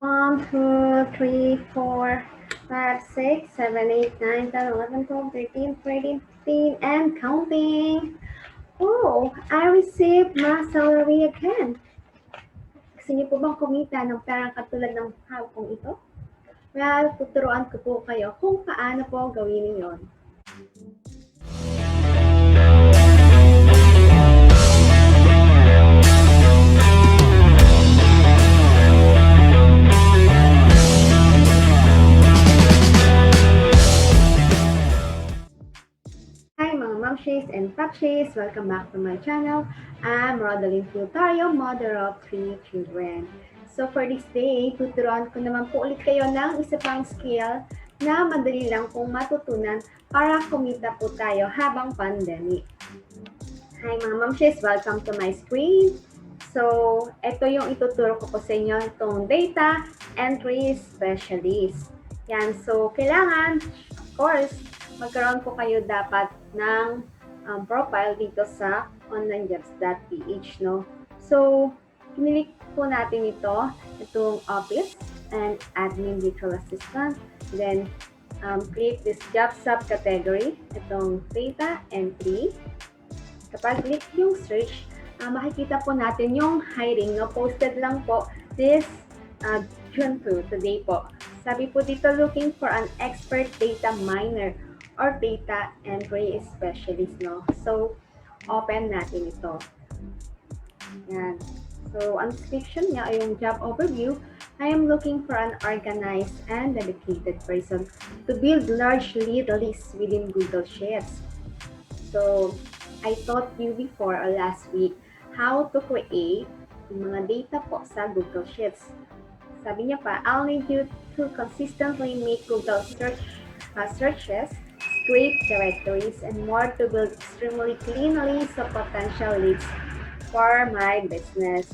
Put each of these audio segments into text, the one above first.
1, 2, 3, 4, 5, 6, 7, 8, 9, 10, 11, 12, 13, 14, 15, and counting. Oh, I received my salary again. Gusto niyo po bang kumita ng perang katulad ng hapong ito? Well, tuturuan ko po kayo kung paano po gawin yon. Hi mga momshies and papshies! Welcome back to my channel. I'm Rodeline Fultario, mother of 3 children. So for this day, tuturuan ko naman po ulit kayo ng isa pang skill na madali lang pong matutunan para kumita po tayo habang pandemic. Hi mga momshies! Welcome to my screen. So, ito yung ituturo ko po sa inyo, itong data entry specialist. Yan, so kailangan, of course, magkaroon po kayo dapat ng profile dito sa onlinejobs.ph, no? So, kinilik po natin itong office and admin virtual assistant. Then, click this job subcategory, itong data entry. Kapag click yung search, makikita po natin yung hiring na posted lang po this June 2, today po. Sabi po dito, looking for an expert data miner or data entry specialist, no? So, open natin ito. Yan. So, ang description niya ay yung job overview. I am looking for an organized and dedicated person to build large lead lists within Google Sheets. So, I taught you before or last week how to create yung mga data po sa Google Sheets. Sabi niya pa, I'll need you to consistently make Google searches, scrape directories, and more to build extremely clean lists of potential leads for my business.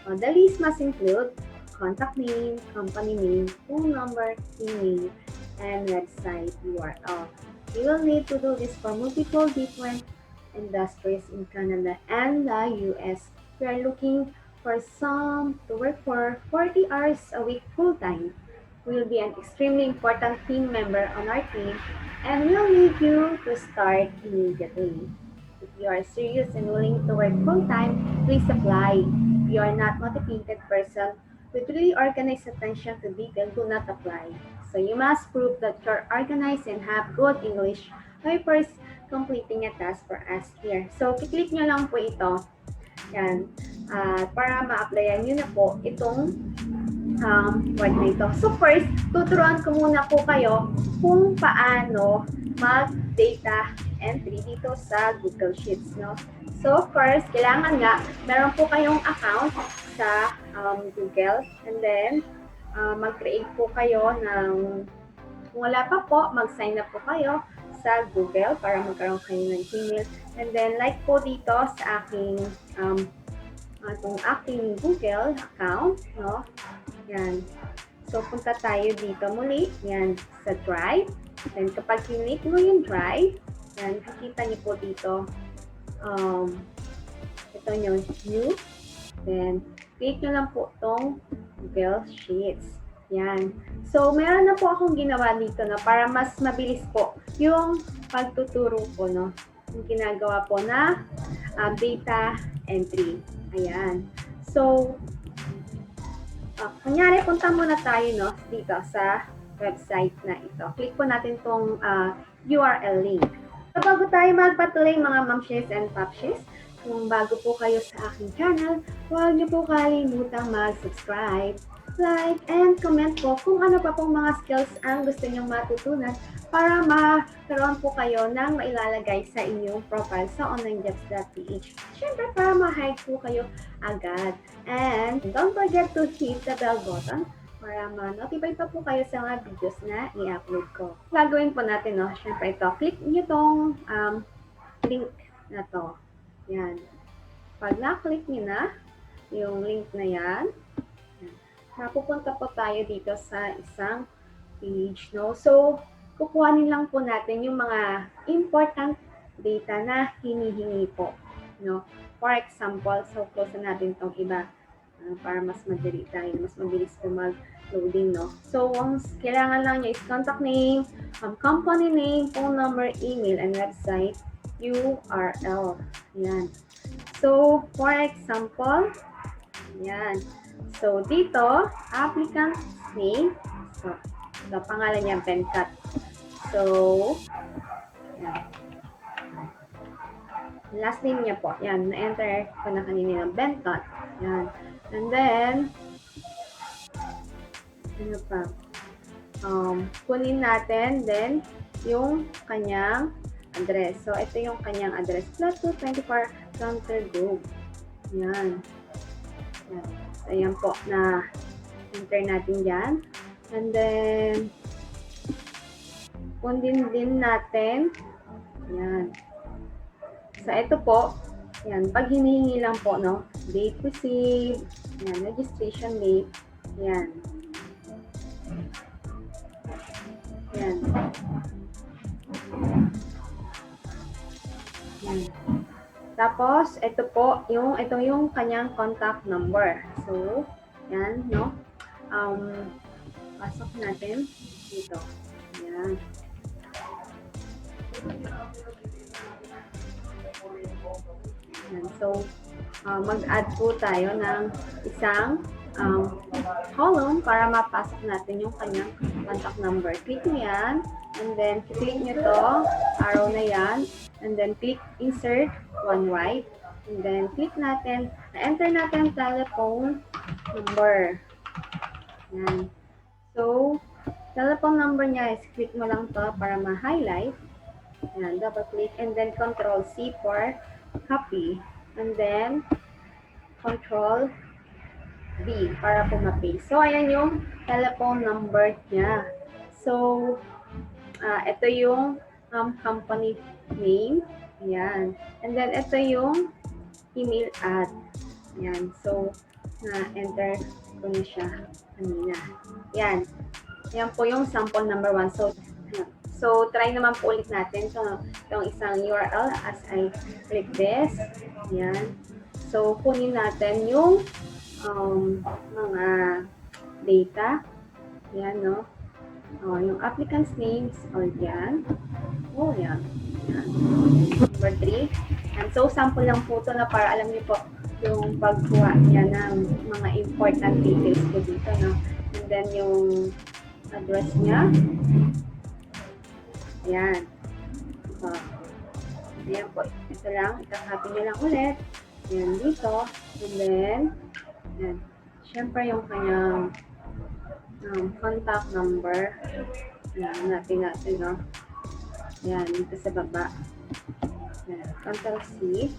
The list must include contact name, company name, phone number, email, and website URL. You will need to do this for multiple different industries in Canada and the US. We are looking for some to work for 40 hours a week full-time. We will be an extremely important team member on our team and we'll need you to start immediately. If you are serious and willing to work full-time, please apply. If you are not motivated person with really organized attention to detail, do not apply. So you must prove that you're organized and have good English by first completing a task for us here. So, kiklik nyo lang po ito. Yan. Para ma-applyan nyo na po itong word na ito. So, first, tuturuan ko muna po kayo kung paano mag-data entry dito sa Google Sheets, no? So, first, kailangan nga, meron po kayong account sa Google. And then, mag-create po kayo ng, kung wala pa po, mag-sign up po kayo sa Google para magkaroon kayo ng Gmail. And then, like po dito sa aking aking Google account, no? Yan. So, punta tayo dito muli. Yan, sa Drive. Then, kapag click mo yung Drive, yan, makikita niyo po dito, ito yung New. Then, click nyo lang po itong Google Sheets. Yan. So, meron na po akong ginawa dito na para mas mabilis po yung pagtuturo ko, no? Yung ginagawa po na data entry. Ayan. So, kunyari, punta muna tayo, no, dito sa website na ito. Click po natin itong URL link. So, bago tayo magpatuloy mga momshies and papshies, kung bago po kayo sa aking channel, huwag niyo po kalimutang mag-subscribe, like, and comment po kung ano pa pong mga skills ang gusto niyong matutunan para magkaroon po kayo ng mailalagay sa inyong profile sa onlinejobs.ph. Siyempre, para ma-hide po kayo agad. And don't forget to hit the bell button para ma-notify pa po kayo sa mga videos na i-upload ko. Gagawin po natin, no? Siyempre ito, click niyo tong link na to. Yan. Pag na-click niyo na yung link na yan, mapupunta po tayo dito sa isang page, no? So, kukuhanin lang po natin yung mga important data na hinihingi po, no? For example, so close na natin itong iba para mas madali tayo, mas mabilis po loading, no? So, ang kailangan lang niya is contact name, company name, phone number, email, and website URL. Yan. So, for example, yan. So, dito, applicant name. So, pangalan niya, Benkat. So, yan. Last name niya po. Yan, na-enter ko na kanina ng Benkat. Yan. And then, ano pa? Kunin natin, then, yung kanyang address. So, ito yung kanyang address. Flat 224 Counter Group. Yan. Yan. So, ayan po na enter natin dyan. And then, kunin din natin. Yan. So, ito po. Yan. Pag hinihingi lang po, no? Date received. Yan. Registration date. Yan. Yan. Yan. Tapos, ito po, ito yung kanyang contact number. So, yan, no? Pasok natin dito. Yan. Yan. So, mag-add po tayo ng isang column para mapasok natin yung kanyang contact number. Click nyo yan, and then click nyo to, arrow na yan, and then click insert, one right, and then click natin, na-enter natin telephone number. Yan. So, telephone number niya is click mo lang to para ma-highlight. Yan, double click, and then Control C for copy, and then Control V para po ma-paste. So, ayan yung telephone number niya. So, ito yung company name. Ayan. And then, ito yung email ad. Ayan. So, na-enter ko na siya kanina. Ayan. Ayan po yung sample number 1. So, try naman po ulit natin itong isang URL as I click this. Ayan. So, kunin natin yung mga data. Yan, no? Yung applicant's names, or yan. Oh, yan. Yan. Number 3. And so, sample lang po ito na para alam niyo po yung pagkuha niya ng mga important details po dito, no? And then, yung address niya. Ayan. Ayan po. Ito lang. Ikakopy niyo lang ulit. Ayan dito. And then, yan. Siyempre yung kanyang contact number. Yan, natin, no? Yan, dito sa baba. Yan, Control C.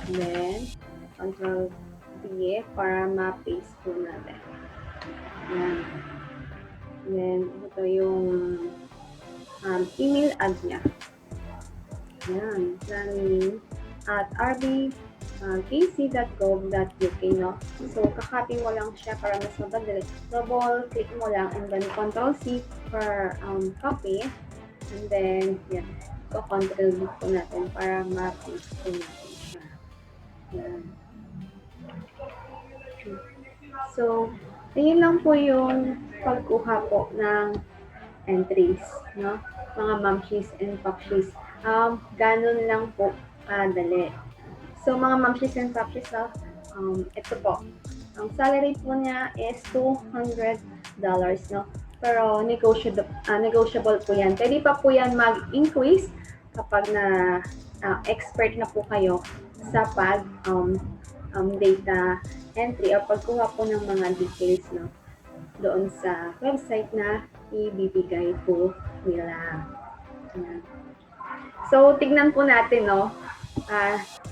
And then, Control V para ma-paste po natin. Yan. And then, ito yung email ad niya. Yan, planning at rbkc.gov.uk, no? So, kakopy mo lang siya para mas madali. Double click mo lang and then Control C for copy. And then, yan. So, Control V po natin para ma-paste po natin siya. Yan. So, ayun lang po yung pagkuha po ng entries, no? Mga mamshies and papshies. Ganun lang po kadali. So, mga mamshies and papshies, ito po. Ang salary po niya is $200, no? Pero negotiable po yan. Pwede pa po yan mag-increase kapag na expert na po kayo sa data entry o pagkuha po ng mga details, no? Doon sa website na ibibigay po nila. Yan. So, tignan po natin, no?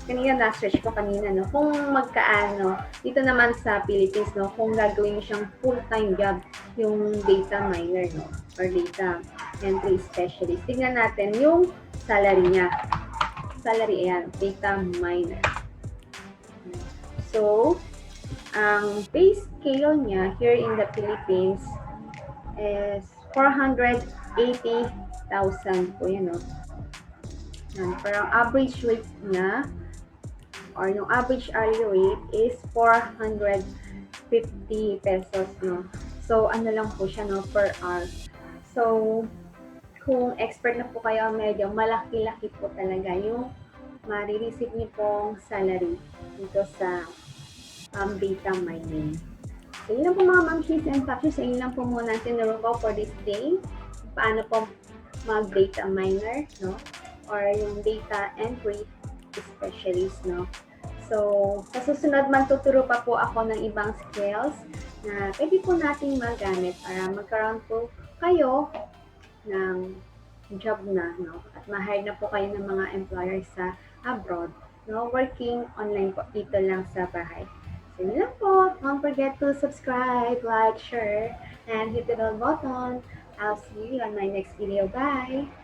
Kanina na-search ko kanina, no? Kung magkaano, dito naman sa Philippines, no? Kung gagawin siyang full-time job, yung data miner, no? Or data entry specialist. Tignan natin yung salary niya. Salary, ayan, data miner. So, ang pay scale niya here in the Philippines is 480,000 po, yun, no? Yan, parang average rate niya or yung average hourly rate is 450 pesos, no? So, ano lang po siya, no, per hour. So, kung expert na po kayo, medyo malaki-laki po talaga yung marireceive niyo pong salary dito sa data mining. So, yun lang po mga mamshies and papshies. So, yun lang po muna ang tinuro ko for this day. Paano po mag-data miner, no? Or yung data entry specialist, no? So, sa susunod man tuturo pa po ako ng ibang skills na pwede po nating magamit para magkaroon po kayo ng job na, no? At ma-hire na po kayo ng mga employer sa abroad, no? Working online po dito lang sa bahay. So, yun lang po. Don't forget to subscribe, like, share, and hit the bell button. I'll see you on my next video. Bye!